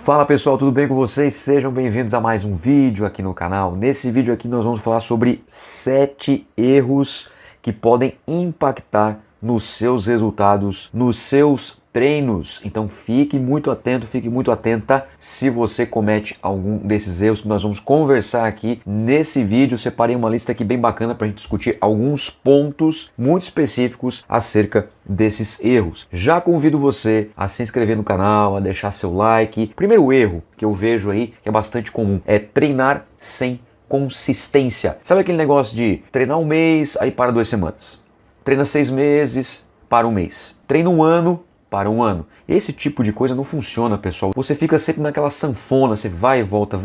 Fala pessoal, tudo bem com vocês? Sejam bem-vindos a mais um vídeo aqui no canal. Nesse vídeo aqui nós vamos falar sobre 7 erros que podem impactar nos seus resultados, nos seus treinos. Então fique muito atento, fique muito atenta se você comete algum desses erros que nós vamos conversar aqui nesse vídeo. Separei uma lista aqui bem bacana para a gente discutir alguns pontos muito específicos acerca desses erros. Já convido você a se inscrever no canal, a deixar seu like. Primeiro erro que eu vejo aí, que é bastante comum, é treinar sem consistência. Sabe aquele negócio de treinar um mês, aí para 2 semanas? Treina 6 meses, para um mês. Treina um ano, para um ano. Esse tipo de coisa não funciona, pessoal. Você fica sempre naquela sanfona, você vai e volta,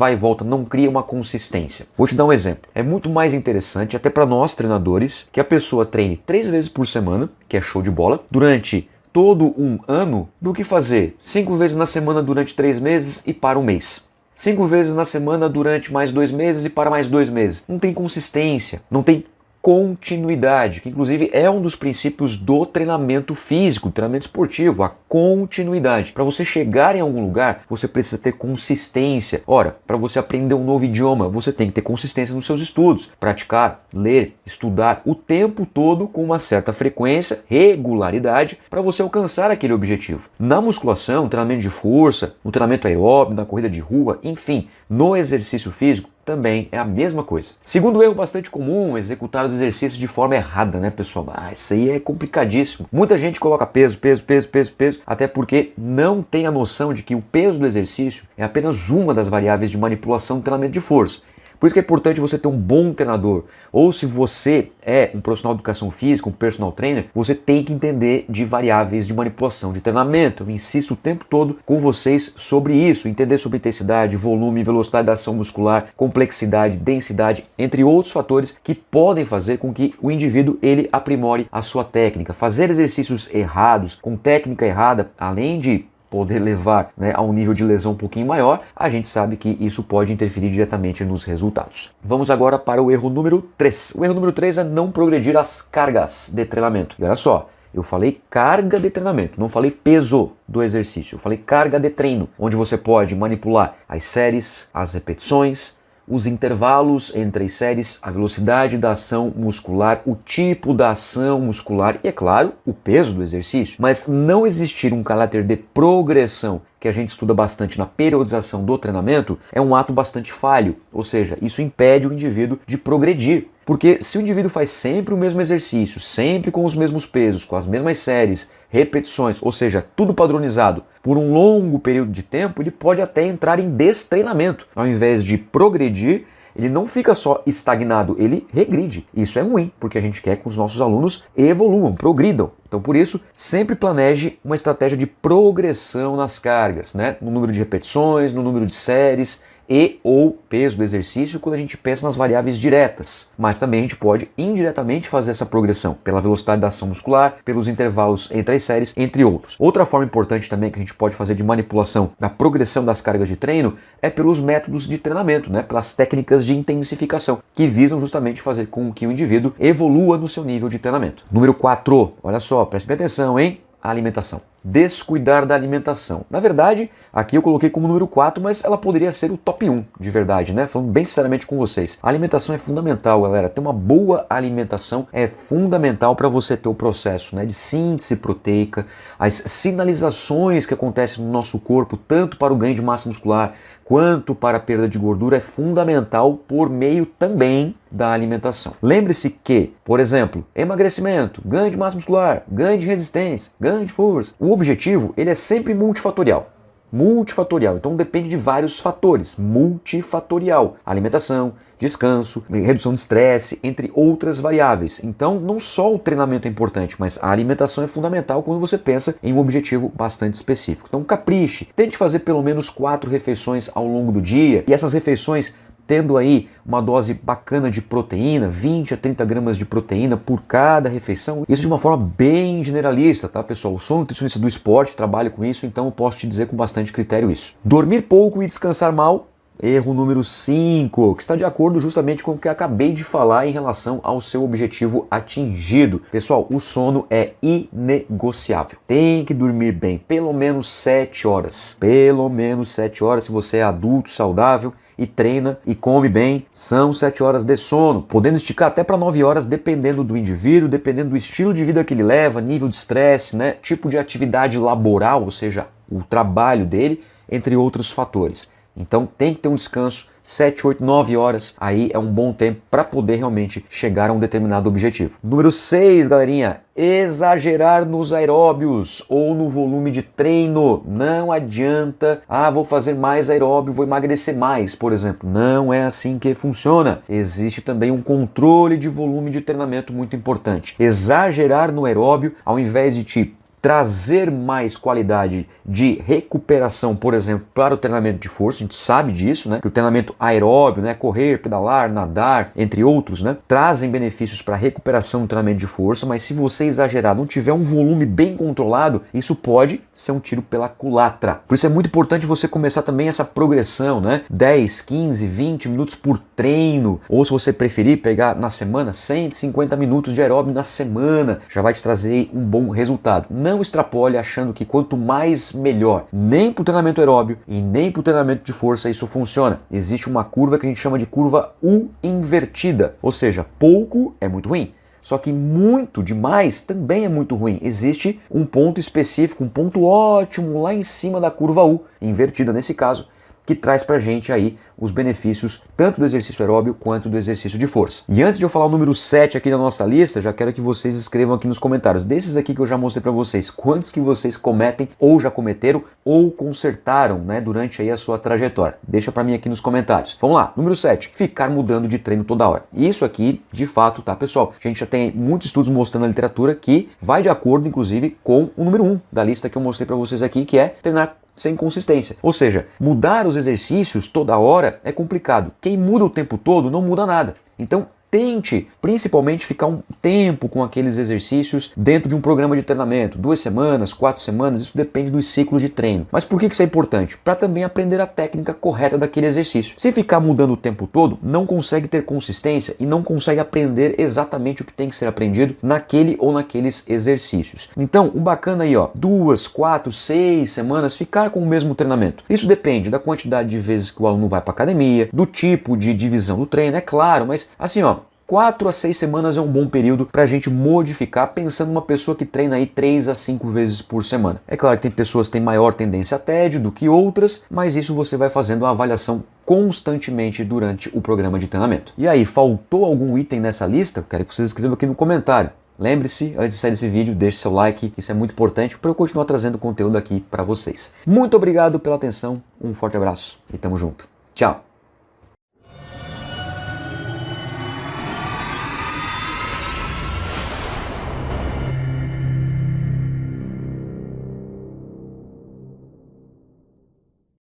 não cria uma consistência. Vou te dar um exemplo. É muito mais interessante, até para nós treinadores, que a pessoa treine 3 vezes por semana, que é show de bola, durante todo um ano, do que fazer 5 vezes na semana durante 3 meses e para um mês. 5 vezes na semana durante mais 2 meses e para mais 2 meses. Não tem consistência, não tem continuidade, que inclusive é um dos princípios do treinamento físico, treinamento esportivo, a continuidade. Para você chegar em algum lugar, você precisa ter consistência. Ora, para você aprender um novo idioma, você tem que ter consistência nos seus estudos, praticar, ler, estudar o tempo todo com uma certa frequência, regularidade, para você alcançar aquele objetivo. Na musculação, treinamento de força, no treinamento aeróbico, na corrida de rua, enfim, no exercício físico, também é a mesma coisa. Segundo erro bastante comum, executar os exercícios de forma errada, né, pessoal? Isso aí é complicadíssimo. Muita gente coloca peso, até porque não tem a noção de que o peso do exercício é apenas uma das variáveis de manipulação do treinamento de força. Por isso que é importante você ter um bom treinador. Ou se você é um profissional de educação física, um personal trainer, você tem que entender de variáveis de manipulação de treinamento. Eu insisto o tempo todo com vocês sobre isso. Entender sobre intensidade, volume, velocidade da ação muscular, complexidade, densidade, entre outros fatores que podem fazer com que o indivíduo ele aprimore a sua técnica. Fazer exercícios errados, com técnica errada, além de poder levar, a um nível de lesão um pouquinho maior, a gente sabe que isso pode interferir diretamente nos resultados. Vamos agora para o erro número 3. O erro número 3 é não progredir as cargas de treinamento. E olha só, eu falei carga de treinamento, não falei peso do exercício, eu falei carga de treino, onde você pode manipular as séries, as repetições, os intervalos entre as séries, a velocidade da ação muscular, o tipo da ação muscular e, é claro, o peso do exercício. Mas não existir um caráter de progressão, que a gente estuda bastante na periodização do treinamento, é um ato bastante falho, ou seja, isso impede o indivíduo de progredir. Porque se o indivíduo faz sempre o mesmo exercício, sempre com os mesmos pesos, com as mesmas séries, repetições, ou seja, tudo padronizado, por um longo período de tempo, ele pode até entrar em destreinamento. Ao invés de progredir, ele não fica só estagnado, ele regride. Isso é ruim, porque a gente quer que os nossos alunos evoluam, progridam. Então, por isso, sempre planeje uma estratégia de progressão nas cargas, no número de repetições, no número de séries e ou peso do exercício quando a gente pensa nas variáveis diretas. Mas também a gente pode indiretamente fazer essa progressão pela velocidade da ação muscular, pelos intervalos entre as séries, entre outros. Outra forma importante também que a gente pode fazer de manipulação da progressão das cargas de treino é pelos métodos de treinamento, pelas técnicas de intensificação, que visam justamente fazer com que o indivíduo evolua no seu nível de treinamento. Número 4, olha só, preste bem atenção, hein? A alimentação. Descuidar da alimentação. Na verdade, aqui eu coloquei como número 4, mas ela poderia ser o top 1, de verdade, Falando bem sinceramente com vocês. A alimentação é fundamental, galera. Ter uma boa alimentação é fundamental para você ter o processo, de síntese proteica, as sinalizações que acontecem no nosso corpo, tanto para o ganho de massa muscular quanto para a perda de gordura, é fundamental por meio também da alimentação. Lembre-se que, por exemplo, emagrecimento, ganho de massa muscular, ganho de resistência, ganho de força, o objetivo ele é sempre multifatorial. Então depende de vários fatores. Multifatorial. Alimentação, descanso, redução de estresse, entre outras variáveis. Então não só o treinamento é importante, mas a alimentação é fundamental quando você pensa em um objetivo bastante específico. Então capriche, tente fazer pelo menos 4 refeições ao longo do dia e essas refeições tendo aí uma dose bacana de proteína, 20 a 30 gramas de proteína por cada refeição. Isso de uma forma bem generalista, tá, pessoal? Eu sou nutricionista do esporte, trabalho com isso, então eu posso te dizer com bastante critério isso. Dormir pouco e descansar mal Erro número 5, que está de acordo justamente com o que eu acabei de falar em relação ao seu objetivo atingido. Pessoal, o sono é inegociável. Tem que dormir bem, pelo menos 7 horas. Pelo menos 7 horas se você é adulto, saudável e treina e come bem, são 7 horas de sono, podendo esticar até para 9 horas, dependendo do indivíduo, dependendo do estilo de vida que ele leva, nível de estresse, né, tipo de atividade laboral, ou seja, o trabalho dele, entre outros fatores. Então tem que ter um descanso, 7, 8, 9 horas, aí é um bom tempo para poder realmente chegar a um determinado objetivo. Número 6, galerinha, exagerar nos aeróbios ou no volume de treino. Não adianta, vou fazer mais aeróbio, vou emagrecer mais, por exemplo. Não é assim que funciona. Existe também um controle de volume de treinamento muito importante. Exagerar no aeróbio, ao invés de trazer mais qualidade de recuperação, por exemplo, para o treinamento de força, a gente sabe disso, né? Que o treinamento aeróbio, né? Correr, pedalar, nadar, entre outros, né? Trazem benefícios para a recuperação do treinamento de força, mas se você exagerar, não tiver um volume bem controlado, isso pode ser um tiro pela culatra. Por isso é muito importante você começar também essa progressão, né? 10, 15, 20 minutos por treino, ou se você preferir pegar na semana, 150 minutos de aeróbio na semana, já vai te trazer um bom resultado. Não extrapole achando que quanto mais melhor. Nem para o treinamento aeróbio e nem para o treinamento de força isso funciona. Existe uma curva que a gente chama de curva U invertida, ou seja, pouco é muito ruim. Só que muito demais também é muito ruim. Existe um ponto específico, um ponto ótimo lá em cima da curva U, invertida nesse caso, que traz pra gente aí os benefícios tanto do exercício aeróbio quanto do exercício de força. E antes de eu falar o número 7 aqui da nossa lista, já quero que vocês escrevam aqui nos comentários, desses aqui que eu já mostrei pra vocês, quantos que vocês cometem ou já cometeram ou consertaram, né, durante aí a sua trajetória. Deixa pra mim aqui nos comentários. Vamos lá, número 7, ficar mudando de treino toda hora. Isso aqui, de fato, tá, pessoal? A gente já tem muitos estudos mostrando na literatura que vai de acordo, inclusive, com o número 1 da lista que eu mostrei pra vocês aqui, que é treinar sem consistência. Ou seja, mudar os exercícios toda hora é complicado. Quem muda o tempo todo não muda nada. Então, tente, principalmente, ficar um tempo com aqueles exercícios dentro de um programa de treinamento, 2 semanas, 4 semanas, isso depende dos ciclos de treino. Mas por que isso é importante? Para também aprender a técnica correta daquele exercício. Se ficar mudando o tempo todo, não consegue ter consistência e não consegue aprender exatamente o que tem que ser aprendido naquele ou naqueles exercícios. Então, o bacana aí, 2, 4, 6 semanas, ficar com o mesmo treinamento. Isso depende da quantidade de vezes que o aluno vai para academia, do tipo de divisão do treino, é claro, mas assim, 4 a 6 semanas é um bom período para a gente modificar, pensando numa pessoa que treina aí 3 a 5 vezes por semana. É claro que tem pessoas que têm maior tendência a tédio do que outras, mas isso você vai fazendo uma avaliação constantemente durante o programa de treinamento. E aí, faltou algum item nessa lista? Quero que vocês escrevam aqui no comentário. Lembre-se, antes de sair desse vídeo, deixe seu like, isso é muito importante para eu continuar trazendo conteúdo aqui para vocês. Muito obrigado pela atenção, um forte abraço e tamo junto. Tchau!